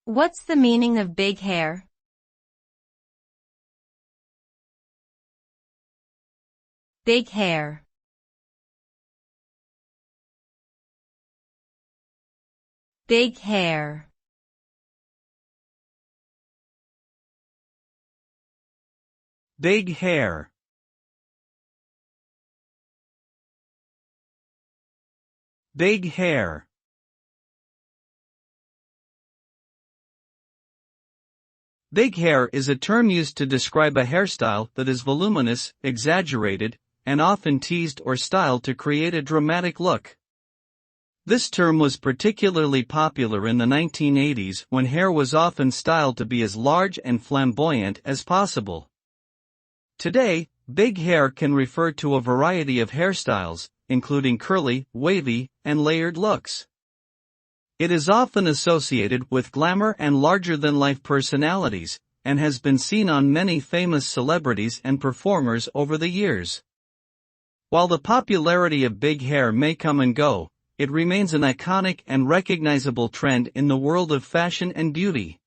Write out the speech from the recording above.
What's the meaning of big hair? Big hair. Big hair. Big hair. Big hair. Big hair is a term used to describe a hairstyle that is voluminous, exaggerated, and often teased or styled to create a dramatic look. This term was particularly popular in the 1980s when hair was often styled to be as large and flamboyant as possible. Today, big hair can refer to a variety of hairstyles, including curly, wavy, and layered looks. It is often associated with glamour and larger-than-life personalities, and has been seen on many famous celebrities and performers over the years. While the popularity of big hair may come and go, it remains an iconic and recognizable trend in the world of fashion and beauty.